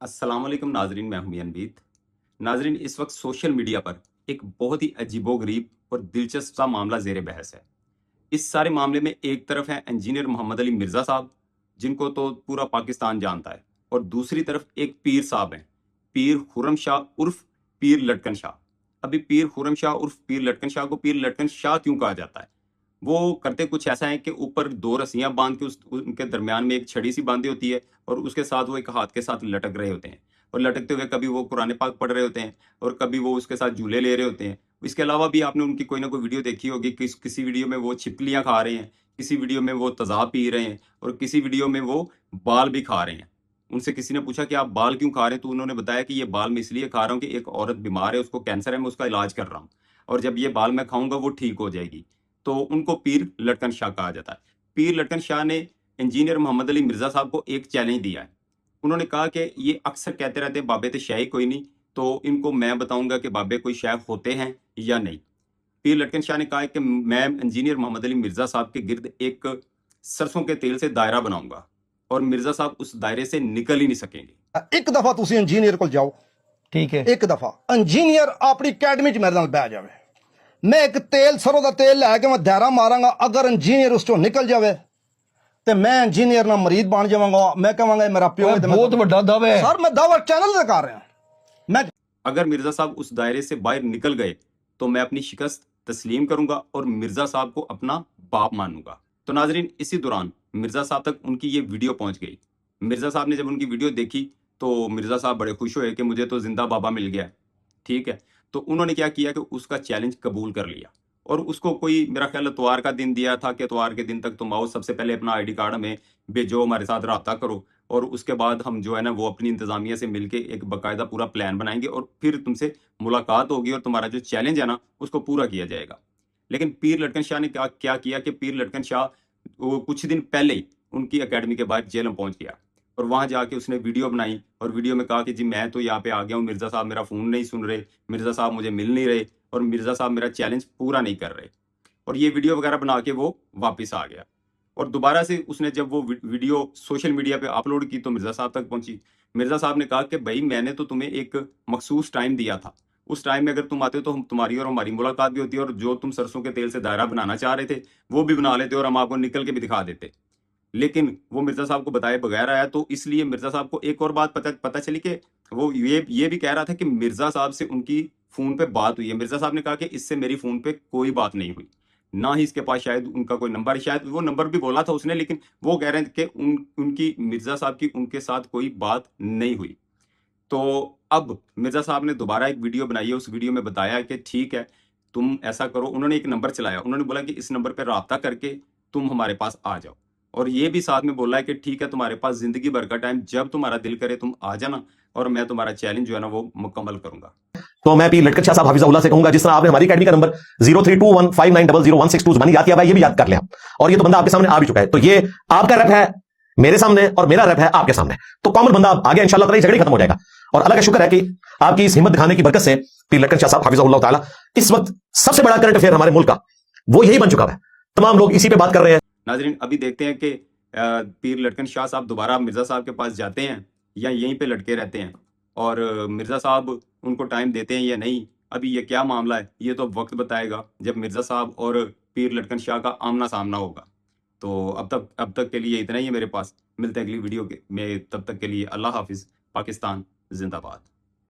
अस्सलाम वालेकुम नाजरीन, मैं हूं अनबीत। नाजरीन, इस वक्त सोशल मीडिया पर एक बहुत ही अजीबोगरीब और दिलचस्प सा मामला जेर बहस है। इस सारे मामले में एक तरफ है इंजीनियर मोहम्मद अली मिर्जा साहब, जिनको तो पूरा पाकिस्तान जानता है, और दूसरी तरफ एक पीर साहब हैं, पीर खुर्रम शाह उर्फ पीर लटकन शाह। अभी पीर खुर्रम शाह उर्फ पीर लटकन शाह को पीर लटकन शाह क्यों कहा जाता है? वो करते कुछ ऐसा है कि ऊपर दो रस्सियां बांध के उनके दरमियान में एक छड़ी सी बांधी होती है, और उसके साथ वो एक हाथ के साथ लटक रहे होते हैं, और लटकते हुए कभी वो कुरान पाक पढ़ रहे होते हैं, और कभी वो उसके साथ झूले ले रहे होते हैं। इसके अलावा भी आपने उनकी कोई ना कोई वीडियो देखी होगी, किसी वीडियो में वो छिपकलियां खा रहे हैं, किसी वीडियो में वो तेजाब पी रहे हैं, और किसी वीडियो में वो बाल भी खा रहे हैं। उनसे किसी ने पूछा कि आप बाल क्यों खा रहे हैं, तो उन्होंने बताया कि ये बाल मैं इसलिए खा रहा हूँ कि एक औरत बीमार है, उसको कैंसर है, मैं उसका इलाज कर रहा हूँ, और जब ये बाल मैं खाऊंगा वो ठीक हो जाएगी। तो उनको पीर लटकन शाह कहा जाता है। पीर लटकन शाह ने इंजीनियर मोहम्मद अली मिर्जा साहब को एक चैलेंज दिया है। उन्होंने कहा कि ये अक्सर कहते रहते हैं बाबे तो शाही कोई नहीं, तो इनको मैं बताऊंगा कि बाबे कोई शाह होते हैं या नहीं। पीर लटकन शाह ने कहा है कि मैं इंजीनियर मोहम्मद अली मिर्जा साहब के गिर्द एक सरसों के तेल से दायरा बनाऊंगा, और मिर्जा साहब उस दायरे से निकल ही नहीं सकेंगे। एक दफा तुसी इंजीनियर को जाओ, ठीक है। एक दफा इंजीनियर अपनी अकैडमी च मेरे नाल बह जावे, मैं एक तेल सरों का तेल लैके मैं दायरा मारांगा, अगर इंजीनियर उस चों निकल जावे ते मैं इंजीनियर ना मरीद बन जावांगा। मैं कहांगा मेरा प्यो है, बहुत बड़ा दावा है सर, मैं दावा चैनल से कर रहा। मैं अगर मिर्जा साहब उस दायरे से बाहर निकल गए तो मैं अपनी शिकस्त तस्लीम करूंगा और मिर्जा साहब को अपना बाप मानूंगा। तो नाजरीन, इसी दौरान मिर्जा साहब तक उनकी ये वीडियो पहुंच गई। मिर्जा साहब ने जब उनकी वीडियो देखी तो मिर्जा साहब बड़े खुश हुए कि मुझे तो जिंदा बाबा मिल गया। ठीक है, तो उन्होंने क्या किया कि उसका चैलेंज कबूल कर लिया, और उसको कोई मेरा ख्याल इतवार का दिन दिया था कि इतवार के दिन तक तुम आओ, सबसे पहले अपना आईडी कार्ड हमें भेजो, हमारे साथ रब्ता करो, और उसके बाद हम जो है ना वो अपनी इंतजामिया से मिलके एक बाकायदा पूरा प्लान बनाएंगे, और फिर तुमसे मुलाकात होगी और तुम्हारा जो चैलेंज है ना उसको पूरा किया जाएगा। लेकिन पीर लटकन शाह ने क्या क्या किया कि पीर लटकन शाह वो कुछ दिन पहले ही उनकी अकेडमी के बाद जेल में पहुंच गया, और वहां जाके उसने वीडियो बनाई, और वीडियो में कहा कि जी मैं तो यहाँ पे आ गया हूँ, मिर्जा साहब मेरा फोन नहीं सुन रहे, मिर्जा साहब मुझे मिल नहीं रहे, और मिर्जा साहब मेरा चैलेंज पूरा नहीं कर रहे। और ये वीडियो वगैरह बना के वो वापस आ गया, और दोबारा से उसने जब वो वीडियो सोशल मीडिया पे अपलोड की तो मिर्जा साहब तक पहुंची। मिर्जा साहब ने कहा कि भाई मैंने तो तुम्हें एक मखसूस टाइम दिया था, उस टाइम में अगर तुम आते हो तो हम तुम्हारी और हमारी मुलाकात भी होती है, और जो तुम सरसों के तेल से दायरा बनाना चाह रहे थे वो भी बना लेते, और हम आपको निकल के भी दिखा देते। लेकिन वो मिर्जा साहब को बताए बगैर आया, तो इसलिए मिर्जा साहब को एक और बात पता चली कि वो ये भी कह रहा था कि मिर्जा साहब से उनकी फोन पे बात हुई है। मिर्जा साहब ने कहा कि इससे मेरी फोन पे कोई बात नहीं हुई, ना ही इसके पास शायद उनका कोई नंबर है, शायद वो नंबर भी बोला था उसने, लेकिन वो कह रहे हैं कि उनकी मिर्जा साहब की उनके साथ कोई बात नहीं हुई। तो अब मिर्जा साहब ने दोबारा एक वीडियो बनाई है, उस वीडियो में बताया कि ठीक है तुम ऐसा करो। उन्होंने एक नंबर चलाया, उन्होंने बोला कि इस नंबर पर राब्ता करके तुम हमारे पास आ जाओ, और ये भी साथ में बोला है कि ठीक है तुम्हारे पास जिंदगी भर का टाइम, जब तुम्हारा दिल करे तुम आ जाना, और मैं तुम्हारा चैलेंज जो है ना वो मुकम्मल करूंगा। तो मैं पीर लटकन शाह साहब हाफिज़हुल्लाह से कहूंगा, जिस तरह आपने हमारी अकेडमी का नंबर 032159000162 जुबानी याद किया हुआ है, ये भी याद कर लें आप। और ये तो बंदा आपके सामने आ भी चुका है, तो ये आपका रैप है मेरे सामने और मेरा रैप है आपके सामने, तो कॉमन बंदा आ गया, इंशाल्लाह ताला झगड़े खत्म हो जाएगा। और अल्लाह का शुक्र है कि आपकी इस हिम्मत दिखाने की बरकत से पीर लटकन शाह साहब हाफिज़हुल्लाह ताला इस वक्त सबसे बड़ा करंट अफेयर हमारे मुल्क का वो यही बन चुका है। तमाम लोग इसी पे बात कर रहे हैं। नाजरीन, अभी देखते हैं कि पीर लटकन शाह साहब दोबारा मिर्जा साहब के पास जाते हैं या यहीं पे लटके रहते हैं, और मिर्जा साहब उनको टाइम देते हैं या नहीं। अभी ये क्या मामला है ये तो वक्त बताएगा, जब मिर्जा साहब और पीर लटकन शाह का आमना सामना होगा। तो अब तक के लिए इतना ही है मेरे पास। मिलते हैं अगली वीडियो में, तब तक के लिए अल्लाह हाफिज। पाकिस्तान जिंदाबाद।